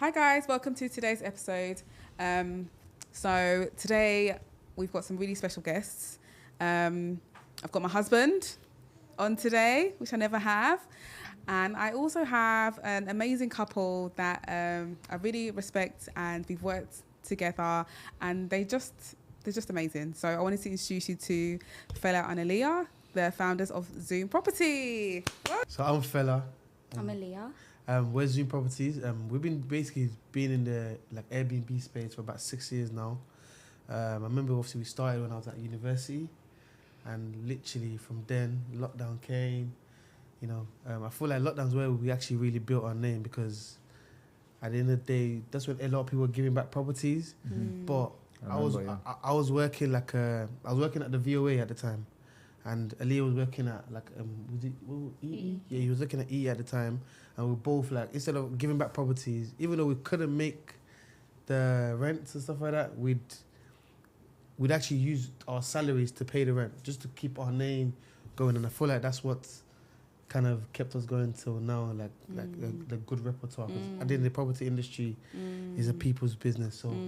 Hi guys, welcome to today's episode. So today we've got some really special guests. I've got my husband on today, which I never have. And I also have an amazing couple that I really respect, and we've worked together, and they're just amazing. So I wanted to introduce you to Fela and Alliyah, the founders of Zoom Property. So I'm Fela. I'm Alliyah. We're Zoom Properties. We've been in the Airbnb space for about 6 years now. I remember obviously we started when I was at university, and literally from then lockdown came. I feel like lockdown's where we actually really built our name, because at the end of the day, that's when a lot of people were giving back properties. Mm. But I was working at the VOA at the time, and Alliyah was working at EE? Yeah, he was looking at EE at the time, and we both instead of giving back properties, even though we couldn't make the rents and stuff like that, we'd actually use our salaries to pay the rent just to keep our name going, and I feel like that's what kind of kept us going till now, the good repertoire. 'Cause I think the property industry is a people's business. So what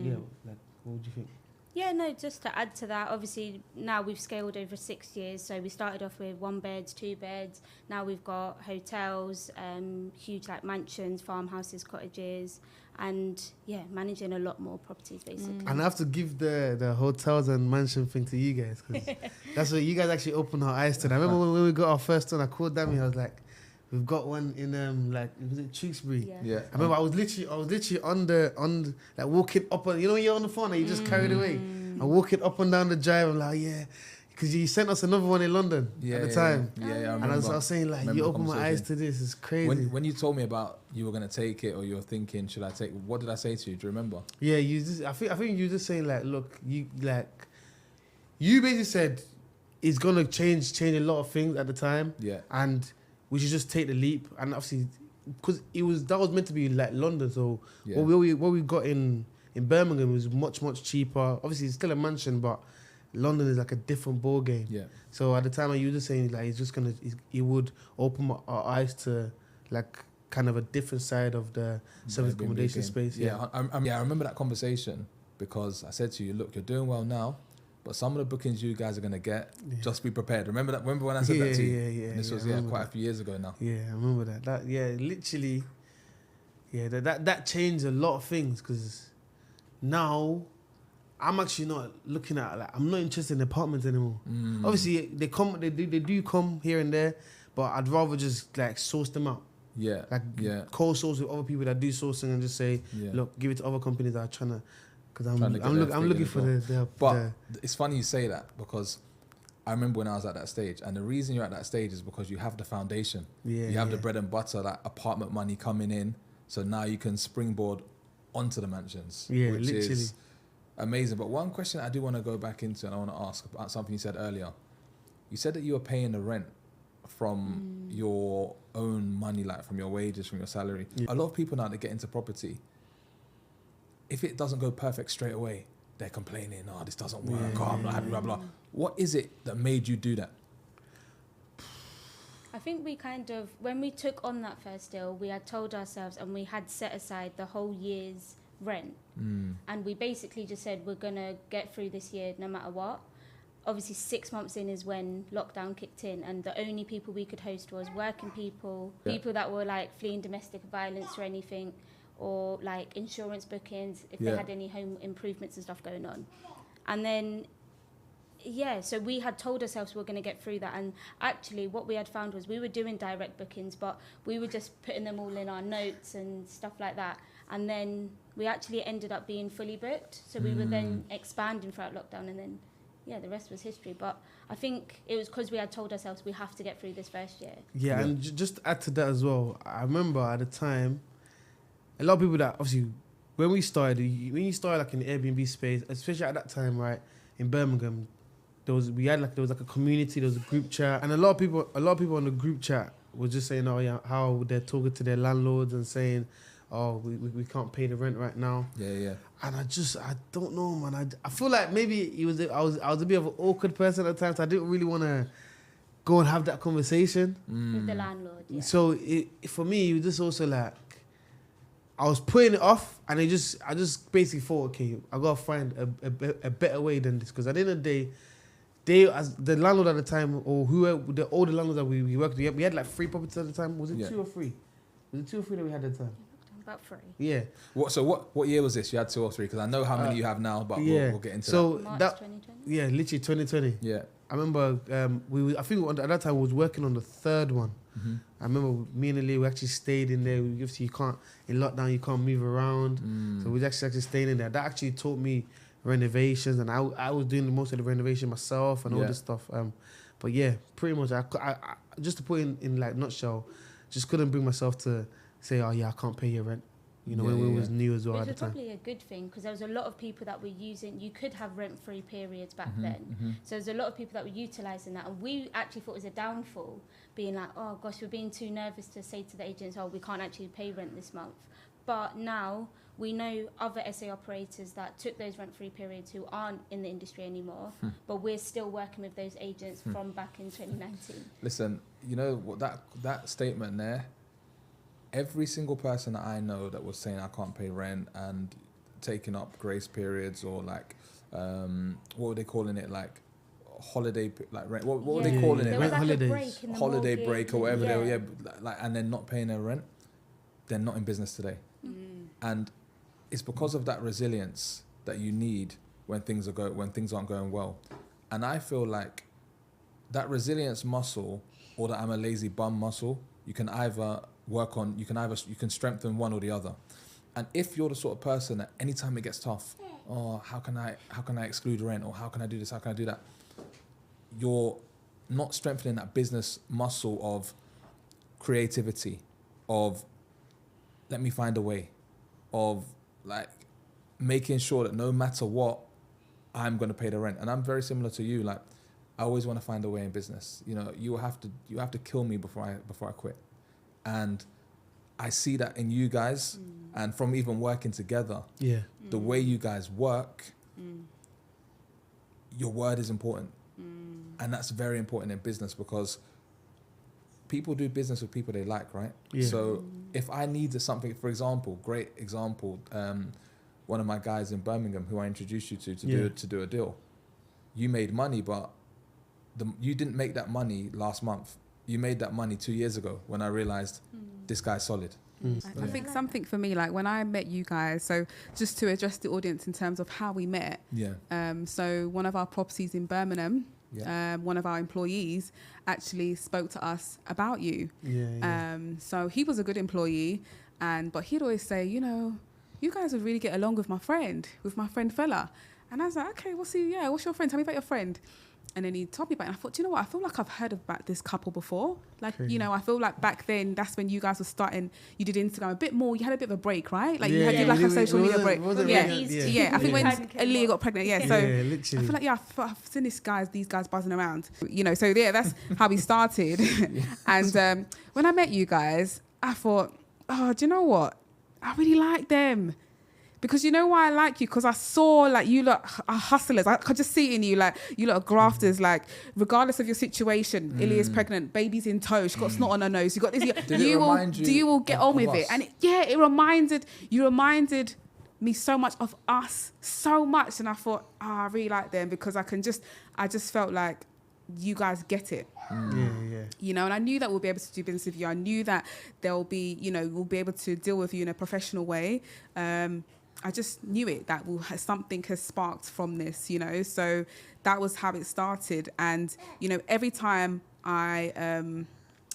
would you think? Yeah, no, just to add to that, obviously now we've scaled over 6 years. So we started off with 1 beds, 2 beds. Now we've got hotels, huge mansions, farmhouses, cottages, and managing a lot more properties basically. And I have to give the hotels and mansion thing to you guys, because that's what you guys actually opened our eyes to. I remember when we got our first one, I called Dami, I was like, we've got one in was it Tewkesbury? Yeah. I remember I was literally on walking up and when you're on the phone and you just carried away. I'm walking up and down the drive. I'm like, yeah, because you sent us another one in London at the time. Yeah, I remember. And I was saying you opened my eyes to this. It's crazy. When you told me about you were gonna take it, or you were thinking, should I take? What did I say to you? Do you remember? Yeah, I think you were just saying look, you basically said it's gonna change a lot of things at the time. Yeah. And we should just take the leap, and obviously, because that was meant to be London. So what we got in Birmingham was much cheaper. Obviously, it's still a mansion, but London is a different ball game. Yeah. So at the time, you were just saying he would open our eyes to kind of a different side of the service accommodation space. Yeah. I remember that conversation, because I said to you, look, you're doing well now, but some of the bookings you guys are going to get, just be prepared. Remember when I said that to you? Yeah. And this was quite a few years ago now. Yeah, I remember that. Literally, that changed a lot of things, because now I'm actually not looking at I'm not interested in apartments anymore. Obviously, they do come here and there, but I'd rather just source them out. Yeah. Co-source with other people that do sourcing, and just say, look, give it to other companies that are trying to. Because I'm looking for the. But it's funny you say that, because I remember when I was at that stage, and the reason you're at that stage is because you have the foundation. Yeah, you have the bread and butter, that apartment money coming in. So now you can springboard onto the mansions, which literally is amazing. But one question I do want to go back into, and I want to ask about something you said earlier. You said that you were paying the rent from your own money, from your wages, from your salary. Yeah. A lot of people now that get into property, if it doesn't go perfect straight away, they're complaining, this doesn't work, I'm not happy, blah, blah. What is it that made you do that? I think we when we took on that first deal, we had told ourselves, and we had set aside the whole year's rent. And we basically just said, we're going to get through this year no matter what. Obviously, 6 months in is when lockdown kicked in, and the only people we could host was working people, people that were fleeing domestic violence or anything, or insurance bookings if they had any home improvements and stuff going on. And then so we had told ourselves we were going to get through that, and actually what we had found was we were doing direct bookings, but we were just putting them all in our notes and stuff like that, and then we actually ended up being fully booked. So we were then expanding throughout lockdown, and then the rest was history. But I think it was because we had told ourselves we have to get through this first year. And just to add to that as well, I remember at the time, a lot of people that obviously when you started in the Airbnb space, especially at that time, right, in Birmingham, there was a community, there was a group chat, and a lot of people on the group chat were just saying, how they're talking to their landlords and saying, we can't pay the rent right now. Yeah. And I don't know, man. I feel like maybe I was a bit of an awkward person at the time, so I didn't really want to go and have that conversation with the landlord. Yeah. So for me, it was just also I was putting it off, and I just basically thought, okay, I gotta find a better way than this, because at the end of the day, as the landlord at the time, or whoever, the older landlords that we worked with, we had like 3 properties at the time. Was it 2 or 3? Was it 2 or 3 that we had at the time? About 3. Yeah. What year was this? You had 2 or 3? Because I know how many you have now, but we'll get into that. March that 2020. yeah, literally 2020. Yeah. I remember I think at that time we was working on the 3rd one. Mm-hmm. I remember me and Ali, we actually stayed in there. Obviously, in lockdown, you can't move around. So we actually stayed in there. That actually taught me renovations, and I was doing most of the renovation myself and all this stuff. But yeah, pretty much, I just to put in like nutshell, just couldn't bring myself to say, oh yeah, I can't pay your rent. You know, when we was new as well at the Which was time. probably a good thing, because there was a lot of people that were using, you could have rent-free periods back then. So there's a lot of people that were utilising that, and we actually thought it was a downfall, being like, oh gosh, we're being too nervous to say to the agents, oh, we can't actually pay rent this month. But now we know other SA operators that took those rent-free periods who aren't in the industry anymore, but we're still working with those agents from back in 2019. Listen, you know what, that statement there, every single person that I know that was saying I can't pay rent and taking up grace periods, or like, what were they calling it? Like holiday, like rent. What were they calling it? There was like Holidays. a break in the Holiday mortgage break or and- whatever. They were, like, and they're not paying their rent. They're not in business today. And it's because of that resilience that you need when things aren't going well. And I feel like that resilience muscle, or that I'm a lazy bum muscle, you can either work on, you can strengthen one or the other. And if you're the sort of person that anytime it gets tough, oh, how can I exclude rent, or how can I do this, how can I do that? You're not strengthening that business muscle of creativity, of let me find a way, of like making sure that no matter what, I'm going to pay the rent. And I'm very similar to you. Like, I always want to find a way in business. You know, you have to kill me before I quit. And I see that in you guys, and from even working together, the way you guys work, your word is important. And that's very important in business, because people do business with people they like, right? Yeah. So if I needed something, for example, great example, one of my guys in Birmingham who I introduced you to do a deal, you made money, but you didn't make that money last month. You made that money 2 years ago when I realized this guy's solid. I think something for me, like when I met you guys, so just to address the audience in terms of how we met. So one of our properties in Birmingham, one of our employees actually spoke to us about you. So he was a good employee, but he'd always say, you know, you guys would really get along with my friend Fela. And I was like, okay, what's your friend? Tell me about your friend. And then he told me about it. And I thought, do you know what? I feel like I've heard about this couple before. Like, you know, I feel like back then, that's when you guys were starting, you did Instagram a bit more. You had a bit of a break, right? Like, you did like a social media break. I think when Alliyah got pregnant, so literally. I feel like, I've seen these guys buzzing around. You know, so that's how we started. And when I met you guys, I thought, oh, do you know what? I really like them. Because you know why I like you? Because I saw, like, you lot are hustlers. I could just see it in you, like, you lot are grafters. Like, regardless of your situation, Alliyah's pregnant, baby's in tow, she's got snot on her nose, you got this. You will get on with it. And it reminded me so much of us, so much. And I thought, I really like them, because I just felt like you guys get it. You know, and I knew that we'll be able to do business with you. I knew that there'll be, you know, we'll be able to deal with you in a professional way. I just knew it, that something has sparked from this, you know. So that was how it started. And, you know, every time I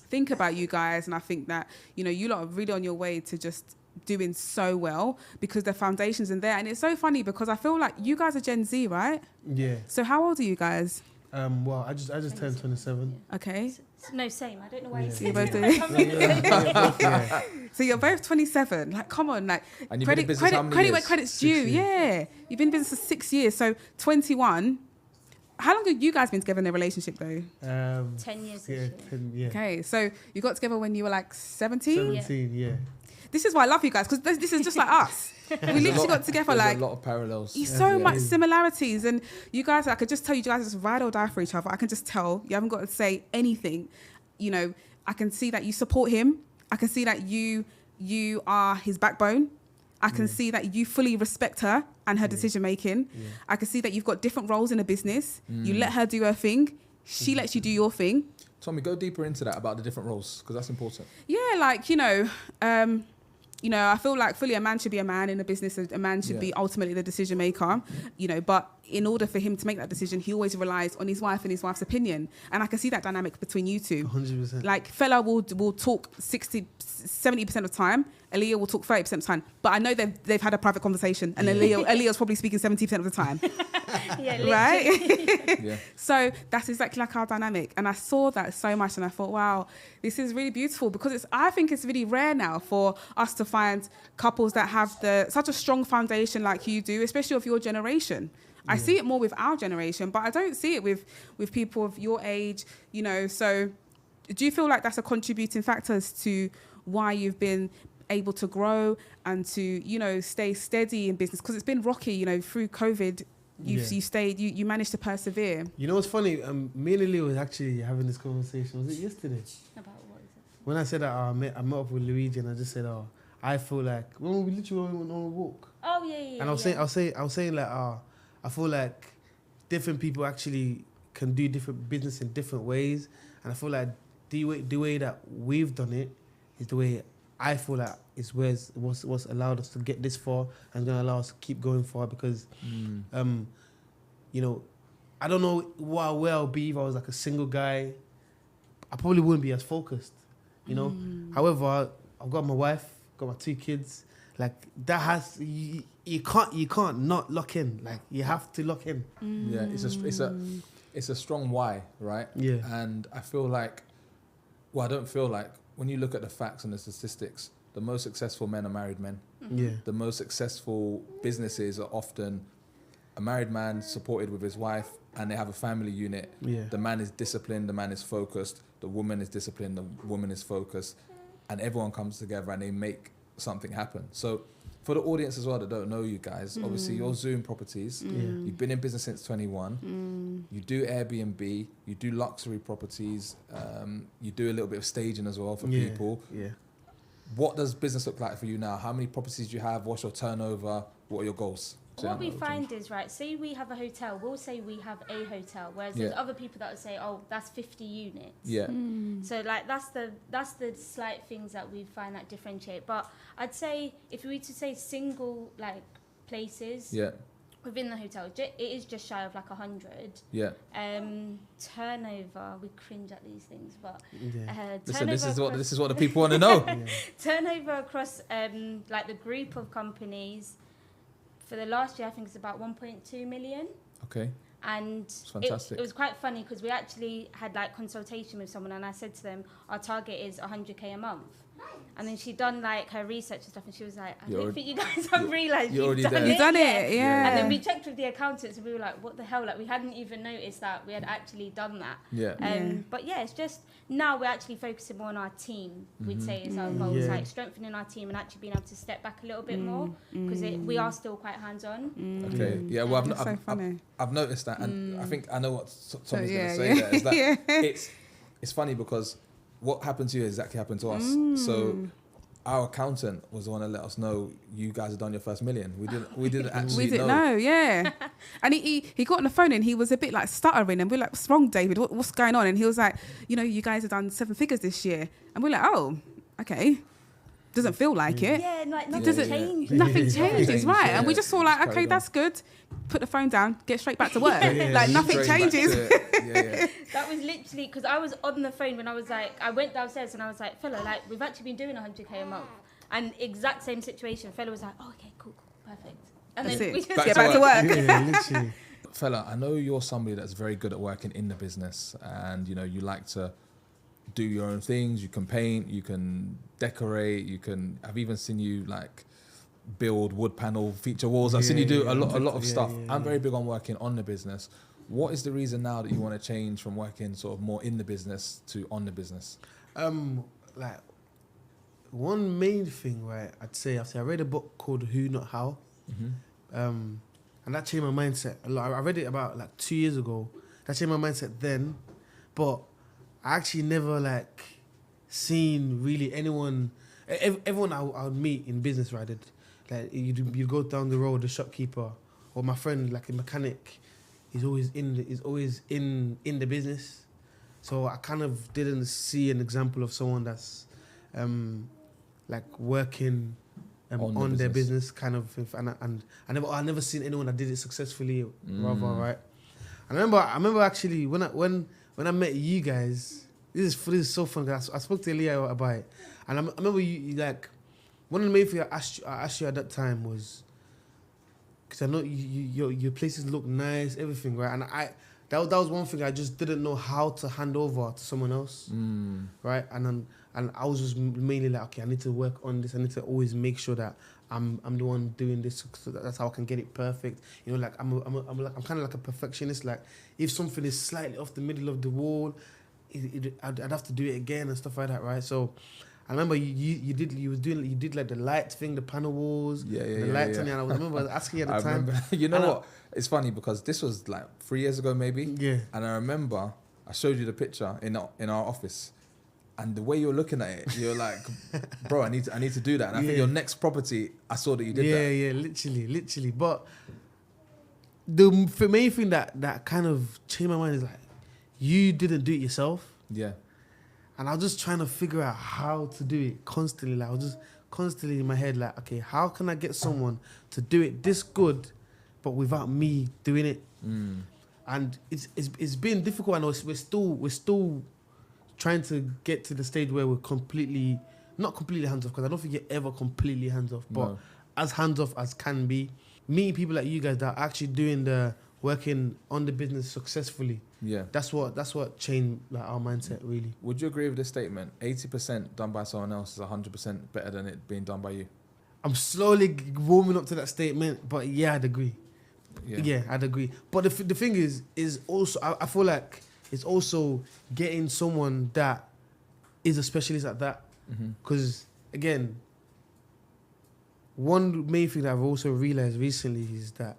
think about you guys, and I think that, you know, you lot are really on your way to just doing so well, because the foundation's in there. And it's so funny, because I feel like you guys are Gen Z, right? Yeah. So how old are you guys? Well, I just turned 27. Okay. No, same. I don't know why you So said you're both it. So you're both 27. Like, come on, like, And you've been in business how many credit years? where credit's due. Yeah, you've been in business for 6 years. So 21. How long have you guys been together in a relationship though? 10 years this year. 10, Okay, so you got together when you were like 17. 17, yeah. This is why I love you guys, because this is just like us. We literally got together, like, a lot of parallels. so much similarities, and you guys, I could just tell you guys just ride or die for each other. I can just tell. You haven't got to say anything. You know, I can see that you support him. I can see that you you are his backbone. I can see that you fully respect her and her decision making. Yeah. I can see that you've got different roles in a business. You let her do her thing. She lets you do your thing. Tommy, go deeper into that about the different roles, because that's important. Yeah, like, I feel like fully a man should be a man in a business. A man should be ultimately the decision maker, but in order for him to make that decision, he always relies on his wife and his wife's opinion. And I can see that dynamic between you two. 100%. Like, Fela will talk 70% of the time. Alliyah will talk 30% of the time. But I know they've had a private conversation, and Alliyah's probably speaking 70% of the time. Right? Yeah. So that's exactly like our dynamic. And I saw that so much, and I thought, wow, this is really beautiful, because I think it's really rare now for us to find couples that have such a strong foundation like you do, especially of your generation. I see it more with our generation, but I don't see it with people of your age, So do you feel like that's a contributing factor as to why you've been able to grow and to, stay steady in business? Because it's been rocky, through COVID. You stayed, you managed to persevere. You know what's funny? Me and Lily was actually having this conversation. Was it yesterday? About what is it? When I said that I met up with Luigi, and I just said, I feel like when we literally went on a walk. Oh yeah. And I was saying like, I feel like different people actually can do different business in different ways, and I feel like the way that we've done it is the way I feel like is what's allowed us to get this far and going to allow us to keep going far, because, I don't know where I'll be if I was like a single guy. I probably wouldn't be as focused, However, I've got my wife, got my 2 kids. Like, that has you can't not lock in. Like, you have to lock in. Yeah, it's a strong why, right? Yeah. And I feel like, I don't feel like, when you look at the facts and the statistics, the most successful men are married men. Yeah. The most successful businesses are often a married man supported with his wife, and they have a family unit. Yeah. The man is disciplined, the man is focused, the woman is disciplined, the woman is focused, and everyone comes together and they make something happen. So for the audience as well that don't know you guys, obviously you're Zoom Properties. You've been in business since 21. You do Airbnb, you do luxury properties, you do a little bit of staging as well for people. Yeah. What does business look like for you now? How many properties do you have? What's your turnover? What are your goals? What we find is, right, say we have a hotel, we'll say we have a hotel, whereas there's other people that will say, oh, that's 50 units. Yeah. So like that's the slight things that we find that differentiate. But I'd say if we were to say single like places within the hotel, it is just shy of like 100. Yeah. Turnover, we cringe at these things, but listen, this is what the people want to know. Turnover across like the group of companies. For the last year, I think it's about 1.2 million. Okay. And it was quite funny because we actually had like consultation with someone, and I said to them, our target is 100k a month. And then she done like her research and stuff, and she was like, I don't think you guys have realised you've done it. Yeah. And then we checked with the accountants, and we were like, what the hell? Like, we hadn't even noticed that we had actually done that. But yeah, it's just now we're actually focusing more on our team, we'd say is our goal. It's like strengthening our team and actually being able to step back a little bit more, because we are still quite hands-on. Okay. Yeah, well, I've noticed that, and I think I know what Tommy's going to say there. Is that it's funny because what happened to you exactly happened to us. So our accountant was the one that let us know you guys had done your first million. We didn't actually know. And he got on the phone and he was a bit like stuttering, and we're like, what's wrong, David? What's going on? And he was like, you guys have done 7 figures this year. And we're like, oh, okay. Doesn't feel like it. Yeah, like nothing changes. Nothing changes, right? And we just saw like, okay, that's good. Put the phone down, get straight back to work. Like nothing changes. That was literally because I was on the phone when I was like, I went downstairs and I was like, Fela, like we've actually been doing 100k a month, and exact same situation. Fela was like, oh, okay, cool, perfect. And that's then we just get back to work. Literally. Fela, I know you're somebody that's very good at working in the business, and you like to do your own things. You can paint, you can decorate, I've even seen you like build wood panel feature walls. I've seen you do a lot of stuff. I'm very big on working on the business. What is the reason now that you want to change from working sort of more in the business to on the business? Like one main thing, right? I'd say I read a book called Who Not How, and that changed my mindset a lot. I read it about like 2 years ago. That changed my mindset then, but I actually never like seen really anyone everyone I would meet in business, right? Like you go down the road, the shopkeeper or my friend, like a mechanic, is always in the business. So I kind of didn't see an example of someone that's like working on their business kind of, and I never seen anyone that did it successfully, rather, right? And I remember actually when I met you guys, this is so fun. I spoke to Alliyah about it, and I remember you like one of the main things I asked you at that time was because I know your places look nice, everything, right? And that was one thing I just didn't know how to hand over to someone else, right? And I was just mainly like, okay, I need to work on this. I need to always make sure that I'm the one doing this, so that's how I can get it perfect. You know, like I'm kind of like a perfectionist. Like if something is slightly off the middle of the wall, I'd have to do it again and stuff like that, right? So I remember you did like the light thing, the panel walls, the lights, and I remember asking you at the time. Remember, you know what? It's funny because this was like 3 years ago, maybe. Yeah. And I remember I showed you the picture in our office, and the way you're looking at it, you're like, bro, I need to do that. And I think your next property, I saw that you did that. Yeah, literally. But the main thing that kind of changed my mind is like, you didn't do it yourself. Yeah. And I was just trying to figure out how to do it constantly. Like I was just constantly in my head like, okay, how can I get someone to do it this good, but without me doing it? And it's been difficult. I know we're still trying to get to the stage where we're not completely hands off, because I don't think you're ever completely hands off, but as hands off as can be. Meeting people like you guys that are actually working on the business successfully. Yeah. That's what changed like our mindset, really. Would you agree with this statement? 80% done by someone else is 100% better than it being done by you. I'm slowly warming up to that statement, but yeah, I'd agree. Yeah, I'd agree. But the thing is also, I feel like it's also getting someone that is a specialist at that. Because, again, one main thing that I've also realized recently is that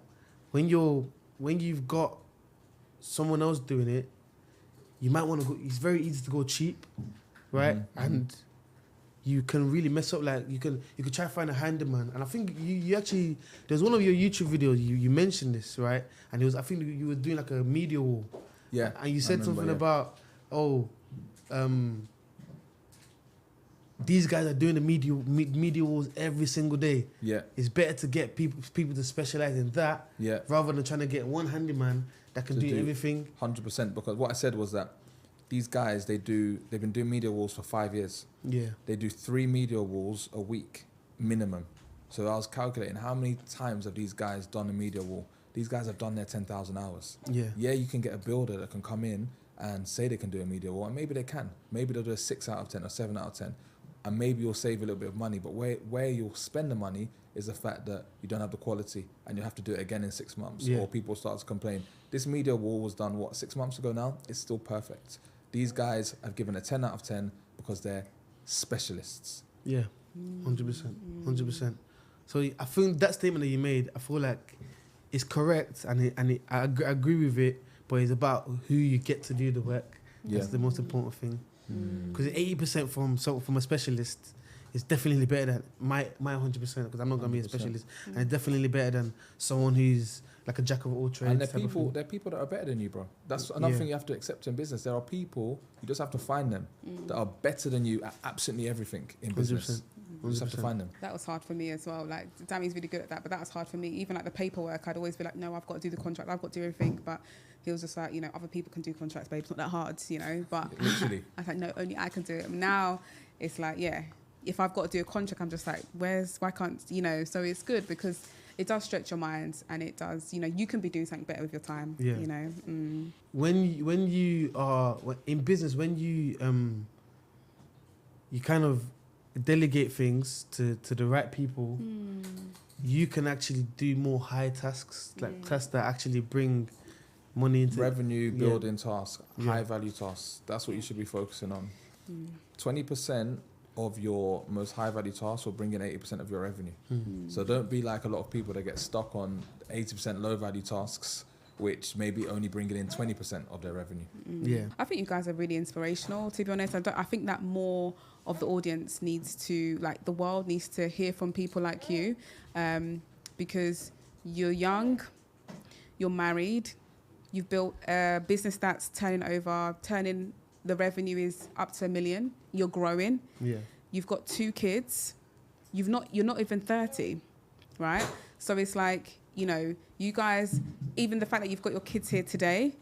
when you've got someone else doing it, you might want to go, it's very easy to go cheap, right? And you can really mess up. Like you could try to find a handyman, and I think you actually, there's one of your YouTube videos you mentioned this, right? And I think you were doing like a media wall. Yeah. And you said something about these guys are doing the media walls every single day. Yeah. It's better to get people to specialize in that, rather than trying to get one handyman that can do everything. 100%, because what I said was that these guys, they've been doing media walls for 5 years. Yeah. They do 3 media walls a week minimum. So I was calculating how many times have these guys done a media wall. These guys have done their 10,000 hours. Yeah. Yeah, you can get a builder that can come in and say they can do a media wall, and maybe they can. Maybe they'll do a 6 out of 10 or 7 out of 10. And maybe you'll save a little bit of money, but where you'll spend the money is the fact that you don't have the quality and you have to do it again in 6 months, or people start to complain. This media wall was done, 6 months ago now? It's still perfect. These guys have given a 10 out of 10 because they're specialists. Yeah, 100%. So I think that statement that you made, I feel like it's correct, and I agree with it, but it's about who you get to do the work. That's the most important thing. Because 80% from a specialist is definitely better than my 100%, because I'm not going to be a specialist. And it's definitely better than someone who's like a jack of all trades. And there are people that are better than you, bro. That's another thing you have to accept in business. There are people, you just have to find them, that are better than you at absolutely everything in business. 100%. You just have to find them. That was hard for me as well. Like, Dammy's really good at that, but that was hard for me. Even like the paperwork, I'd always be like, no, I've got to do the contract, I've got to do everything. But he was just like, other people can do contracts, babe. It's not that hard, But Literally. I was like, no, only I can do it. Now it's like, if I've got to do a contract, I'm just like, why can't, So it's good because it does stretch your mind, and it does, you can be doing something better with your time. Yeah. When you are in business, when you kind of delegate things to the right people, you can actually do more high tasks, like tasks that actually bring money into revenue building tasks, high value tasks. That's what you should be focusing on. 20% of your most high value tasks will bring in 80% of your revenue. So don't be like a lot of people that get stuck on 80% low value tasks, which maybe only bringing in 20% of their revenue. I think you guys are really inspirational, to be honest. I think that more of the audience needs to, like, the world needs to hear from people like you, because you're young, you're married, you've built a business that's turning the revenue is up to $1 million. You're growing. Yeah. You've got 2 kids. You're not even 30, right? So it's like, you know, you guys, even the fact that you've got your kids here today,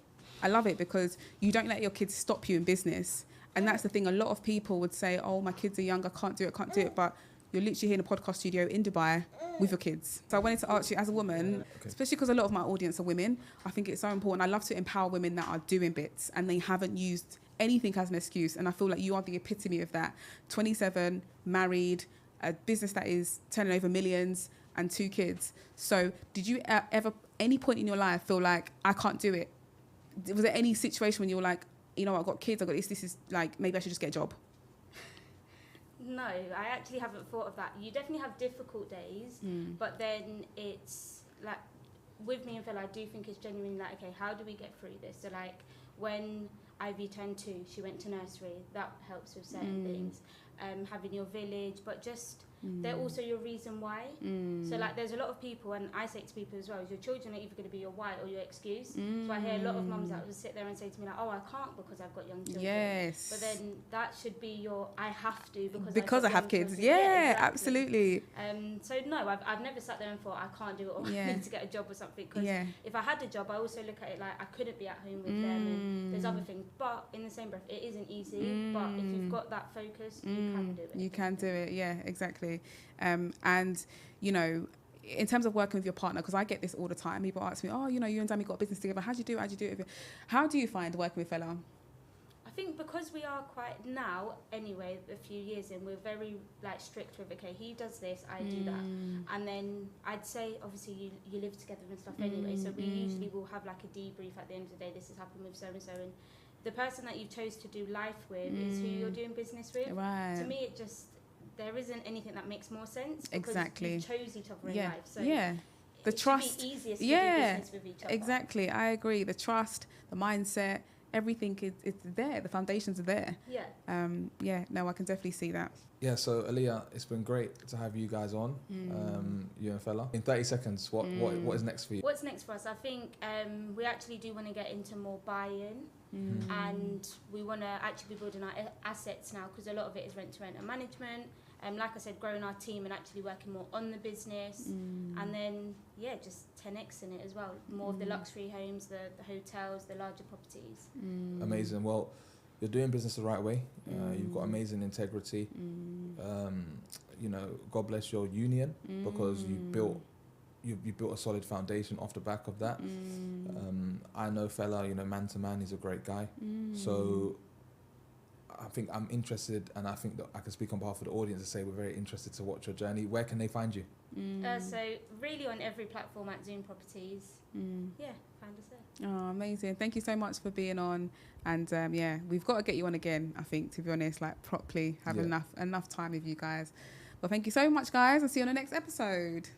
I love it because you don't let your kids stop you in business. And that's the thing. A lot of people would say, oh, my kids are young, I can't do it. But you're literally here in a podcast studio in Dubai with your kids. So I wanted to ask you, as a woman, especially because a lot of my audience are women, I think it's so important. I love to empower women that are doing bits and they haven't used anything as an excuse. And I feel like you are the epitome of that. 27, married, a business that is turning over millions, and 2 kids. So did you ever, any point in your life, feel like, I can't do it? Was there any situation when you were like, you know, I've got kids, I've got this is like, maybe I should just get a job? No, I actually haven't thought of that. You definitely have difficult days, but then it's like, with me and Fela, I do think it's genuinely like, okay, how do we get through this? So like, when Ivy turned 2, she went to nursery. That helps with certain things. Having your village, but just they're also your reason why. So like, there's a lot of people, and I say to people as well, is your children are either going to be your why or your excuse. So I hear a lot of mums that will sit there and say to me like, oh, I can't because I've got young children. Yes. But then that should be your I have to because I have kids. Children. Yeah, exactly. Absolutely. So no, I've never sat there and thought I can't do it or I need to get a job or something. Because if I had a job, I also look at it like I couldn't be at home with them, and there's other things. But in the same breath, it isn't easy. But if you've got that focus, you can do it. You can do it. Yeah, exactly. And you know, in terms of working with your partner, because I get this all the time. People ask me, oh, you know, you and Dami got a business together. How do you do it? How do you find working with Fela? I think because we are quite now, anyway, a few years in, we're very like strict with, okay, he does this, I do that. And then I'd say, obviously, you live together and stuff anyway, so we usually will have like a debrief at the end of the day, this has happened with so-and-so, and the person that you chose to do life with is who you're doing business with. Right. To me, there isn't anything that makes more sense. Exactly. You chose each other in life. So the trust. Should be easiest to do business with each other. Exactly. I agree. The trust, the mindset, everything is there. The foundations are there. Yeah. No, I can definitely see that. Yeah, so Alliyah, it's been great to have you guys on, you and Fela. In 30 seconds, what is next for you? What's next for us? I think we actually do want to get into more buy-in, and we want to actually be building our assets now, because a lot of it is rent-to-rent and management. Like I said, growing our team and actually working more on the business, and then just 10x in it as well. More of the luxury homes, the hotels, the larger properties. Amazing. Well, you're doing business the right way. You've got amazing integrity. You know, God bless your union, because you built a solid foundation off the back of that. I know Fela, you know, man to man, he's a great guy. So I think I'm interested, and I think that I can speak on behalf of the audience to say we're very interested to watch your journey. Where can they find you? So really on every platform at Zoom Properties. Find us there. Oh, amazing. Thank you so much for being on. And we've got to get you on again, I think, to be honest, like properly have enough time with you guys. Well, thank you so much, guys. I'll see you on the next episode.